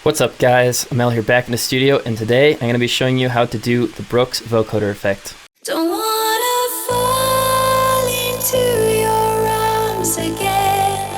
What's up guys, Amel here back in the studio, and today I'm going to be showing you how to do the Brooks vocoder effect. Don't wanna fall into your arms again.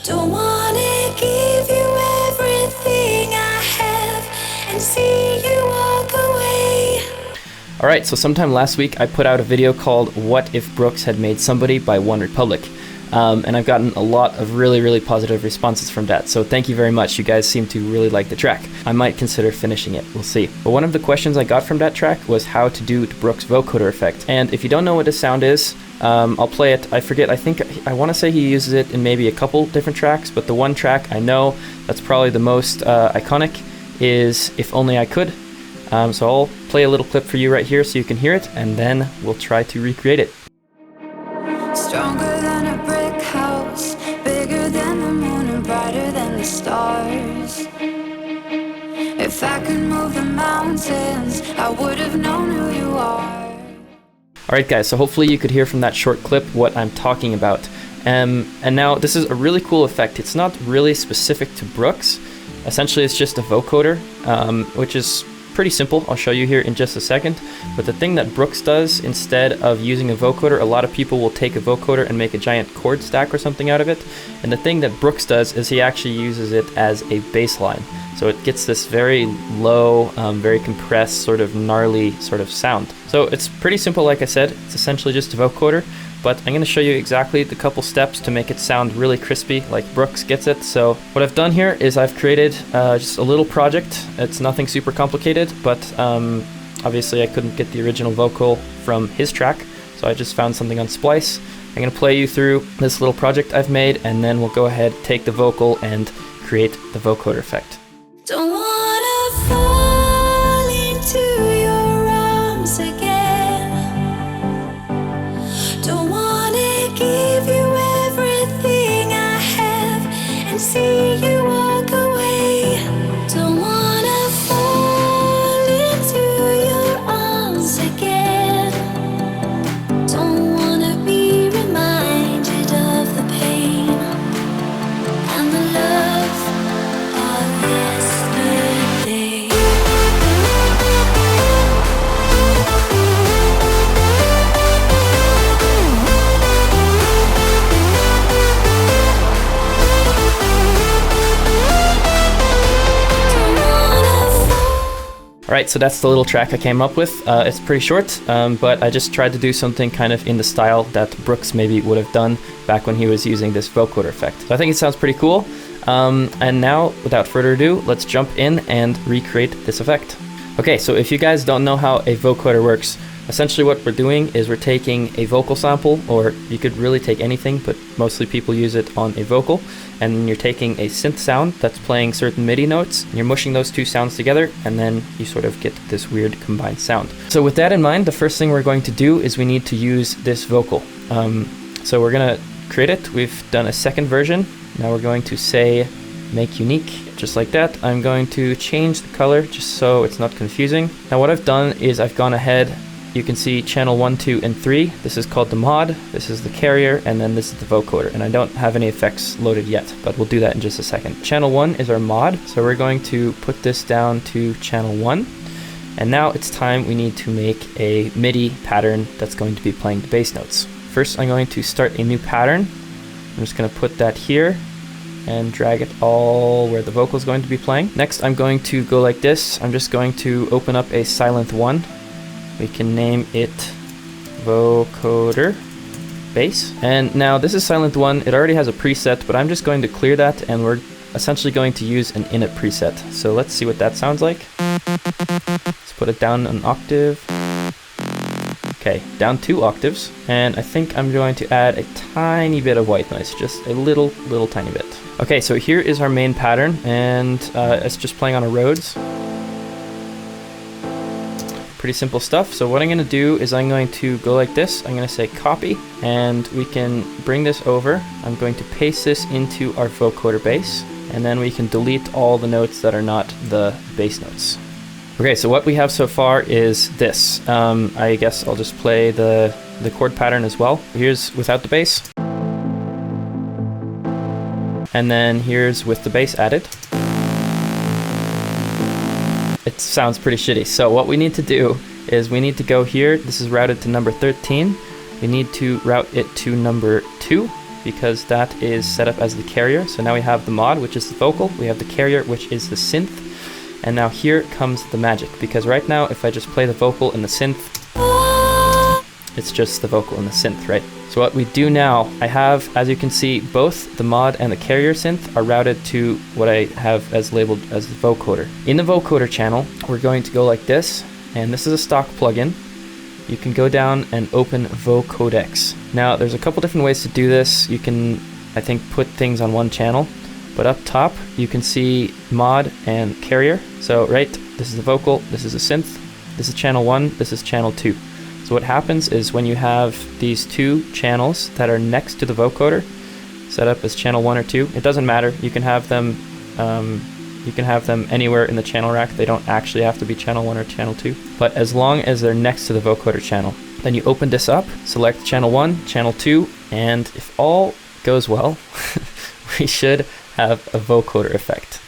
Don't wanna give you everything I have and see you walk away. Alright, so sometime last week I put out a video called What If Brooks Had Made Somebody by OneRepublic. And I've gotten a lot of really positive responses from that, so thank you very much. You guys seem to really like the track. I might consider finishing it, we'll see. But one of the questions I got from that track was how to do the Brooks vocoder effect. And if you don't know what this sound is, I'll play it. I forget, I want to say he uses it in maybe a couple different tracks, but the one track I know that's probably the most iconic is If Only I Could. So I'll play a little clip for you right here so you can hear it, and then we'll try to recreate it. Stronger than a brick house, bigger than the moon and brighter than the stars. If I could move the mountains, I would have known who you are. Alright guys, so hopefully you could hear from that short clip what I'm talking about. And now this is a really cool effect. It's not really specific to Brooks. Essentially it's just a vocoder, which is pretty simple. I'll show you here in just a second. But the thing that Brooks does, instead of using a vocoder, a lot of people will take a vocoder and make a giant chord stack or something out of it. And the thing that Brooks does is he actually uses it as a bass line. So it gets this very low, very compressed, sort of gnarly sort of sound. So it's pretty simple, like I said. It's essentially just a vocoder. But I'm going to show you exactly the couple steps to make it sound really crispy like Brooks gets it. So what I've done here is I've created just a little project. It's nothing super complicated, but obviously I couldn't get the original vocal from his track, so I just found something on Splice. I'm going to play you through this little project I've made, and then we'll go ahead, take the vocal, and create the vocoder effect. Don't wanna fall into your arms again. Don't wanna give you everything I have and see you walk away. Don't wanna fall into your arms again. Don't wanna be reminded of the pain and the love of yesterday. Alright, so that's the little track I came up with. It's pretty short, but I just tried to do something kind of in the style that Brooks maybe would have done back when he was using this vocoder effect. So I think it sounds pretty cool. And now, without further ado, let's jump in and recreate this effect. Okay, so if you guys don't know how a vocoder works, essentially what we're doing is we're taking a vocal sample, or you could really take anything, but mostly people use it on a vocal, and you're taking a synth sound that's playing certain MIDI notes, and you're mushing those two sounds together, and then you sort of get this weird combined sound. So with that in mind, the first thing we're going to do is we need to use this vocal. So we're gonna create it. We've done a second version. Now we're going to say make unique, just like that. I'm going to change the color just so it's not confusing. Now what I've done is I've gone ahead, you can see channel 1, 2, and 3. This is called the mod, this is the carrier, and then this is the vocoder. And I don't have any effects loaded yet, but we'll do that in just a second. Channel 1 is our mod, so we're going to put this down to channel 1. And now it's time we need to make a MIDI pattern that's going to be playing the bass notes. First I'm going to start a new pattern. I'm just going to put that here and drag it all where the vocal is going to be playing. Next I'm going to go like this. I'm just going to open up a silent 1. We can name it vocoder bass. And now this is silent 1. It already has a preset, but I'm just going to clear that, and we're essentially going to use an init preset. So let's see what that sounds like. Let's put it down an octave. Okay, down 2 octaves. And I think I'm going to add a tiny bit of white noise, just a little tiny bit. Okay, so here is our main pattern, and it's just playing on a Rhodes. Pretty simple stuff. So what I'm going to do is I'm going to go like this. I'm going to say copy, and we can bring this over. I'm going to paste this into our vocoder bass, and then we can delete all the notes that are not the bass notes. Okay, so what we have so far is this. I guess I'll just play the chord pattern as well. Here's without the bass. And then here's with the bass added. It sounds pretty shitty. So what we need to do is we need to go here. This is routed to number 13. We need to route it to number 2 because that is set up as the carrier. So now we have the mod, which is the vocal. We have the carrier, which is the synth. And now here comes the magic, because right now if I just play the vocal and the synth, it's just the vocal and the synth, right? So what we do now, I have, as you can see, both the mod and the carrier synth are routed to what I have as labeled as the vocoder. In the vocoder channel, we're going to go like this, and this is a stock plugin. You can go down and open Vocodex. Now, there's a couple different ways to do this. You can, I think, put things on one channel, but up top, you can see mod and carrier. So, right, this is the vocal, this is the synth, this is channel 1, this is channel 2. So what happens is when you have these two channels that are next to the vocoder set up as channel 1 or 2, it doesn't matter. You can have them anywhere in the channel rack. They don't actually have to be channel 1 or channel 2. But as long as they're next to the vocoder channel, then you open this up, select channel 1, channel 2, and if all goes well, we should have a vocoder effect.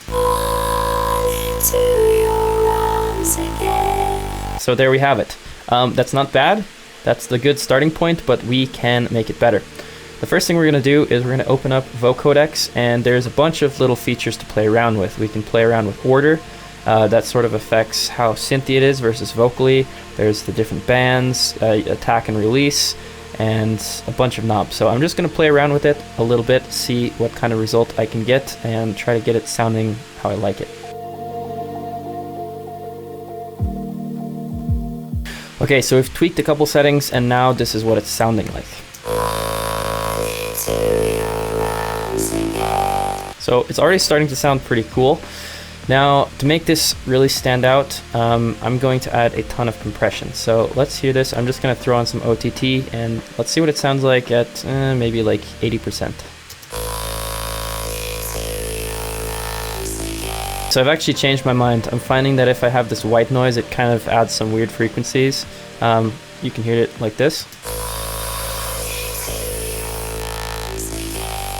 So there we have it. That's not bad. That's the good starting point, but we can make it better. The first thing we're going to do is we're going to open up Vocodex, and there's a bunch of little features to play around with. We can play around with order. That sort of affects how synthy it is versus vocally. There's the different bands, attack and release, and a bunch of knobs. So I'm just going to play around with it a little bit, see what kind of result I can get, and try to get it sounding how I like it. Okay, so we've tweaked a couple settings, and now this is what it's sounding like. So it's already starting to sound pretty cool. Now, to make this really stand out, I'm going to add a ton of compression. So let's hear this. I'm just going to throw on some OTT, and let's see what it sounds like at maybe like 80%. So I've actually changed my mind. I'm finding that if I have this white noise, it kind of adds some weird frequencies. You can hear it like this.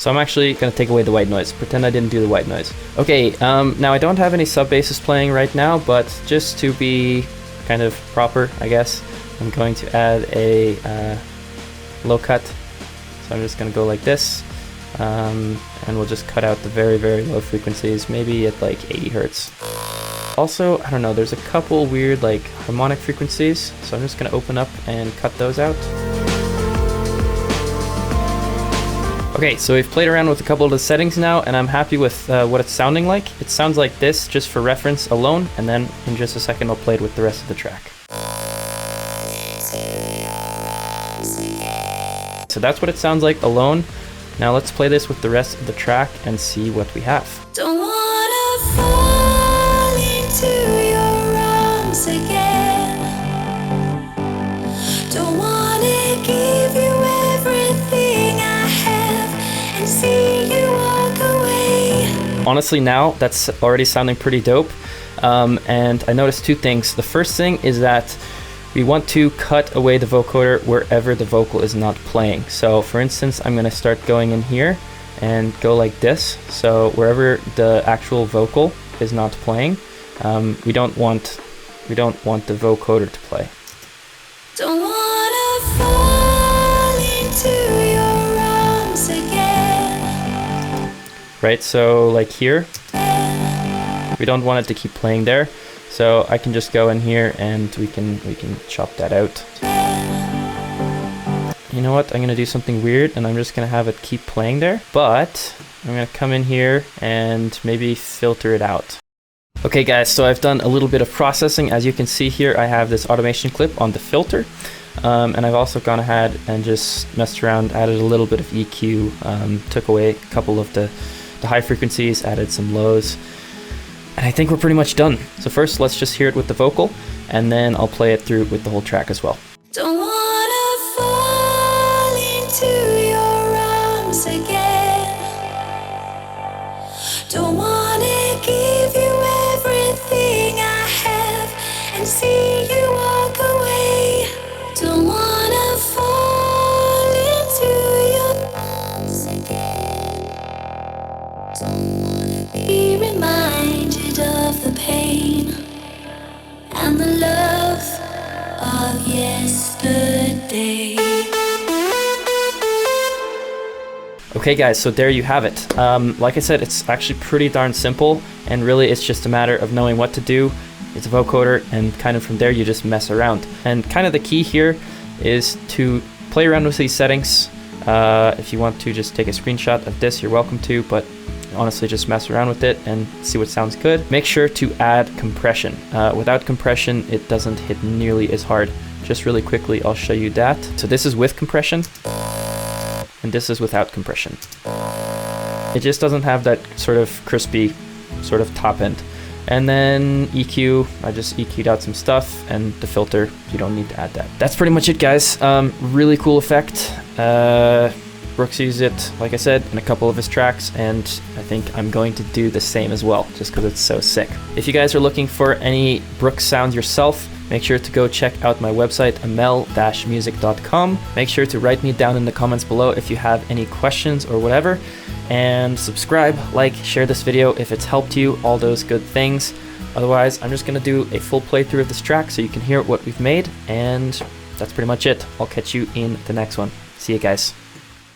So I'm actually going to take away the white noise. Pretend I didn't do the white noise. Okay, now I don't have any sub basses playing right now, but just to be kind of proper, I guess, I'm going to add a low cut. So I'm just going to go like this. And we'll just cut out the very, very low frequencies, maybe at like 80 hertz. Also, I don't know, there's a couple weird like harmonic frequencies, so I'm just going to open up and cut those out. Okay, so we've played around with a couple of the settings now, and I'm happy with what it's sounding like. It sounds like this just for reference alone, and then in just a second I'll play it with the rest of the track. So that's what it sounds like alone. Now let's play this with the rest of the track and see what we have. Don't wanna fall into your arms again. Don't wanna give you everything I have and see you walk away. Honestly, now that's already sounding pretty dope. And I noticed two things. The first thing is that we want to cut away the vocoder wherever the vocal is not playing. So for instance, I'm going to start going in here and go like this. So wherever the actual vocal is not playing, we don't want the vocoder to play. Don't wanna fall into your arms again. Right, so like here, we don't want it to keep playing there. So I can just go in here and we can chop that out. You know what? I'm gonna do something weird, and I'm just gonna have it keep playing there. But I'm gonna come in here and maybe filter it out. Okay guys, so I've done a little bit of processing. As you can see here, I have this automation clip on the filter. And I've also gone ahead and just messed around, added a little bit of EQ, took away a couple of the high frequencies, added some lows. And I think we're pretty much done. So first, let's just hear it with the vocal, and then I'll play it through with the whole track as well. Don't wanna fall into your arms again. Don't wanna give you everything I have and see you walk away. Don't wanna fall into your arms again. yesterday. Okay guys, so there you have it. Like I said, it's actually pretty darn simple, and really it's just a matter of knowing what to do. It's a vocoder, and kind of from there you just mess around. And kind of the key here is to play around with these settings. If you want to just take a screenshot of this, you're welcome to, but honestly just mess around with it and see what sounds good. Make sure to add compression. Without compression, it doesn't hit nearly as hard. Just really quickly, I'll show you that. So this is with compression, and this is without compression. It just doesn't have that sort of crispy sort of top end. And then EQ, I just EQ'd out some stuff, and the filter, you don't need to add that. That's pretty much it, guys. Really cool effect. Brooks used it, like I said, in a couple of his tracks, and I think I'm going to do the same as well, just because it's so sick. If you guys are looking for any Brooks sounds yourself, make sure to go check out my website, amel-music.com. Make sure to write me down in the comments below if you have any questions or whatever. And subscribe, like, share this video if it's helped you, all those good things. Otherwise, I'm just gonna do a full playthrough of this track so you can hear what we've made, and that's pretty much it. I'll catch you in the next one. See you guys.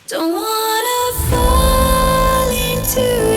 Don't wanna fall into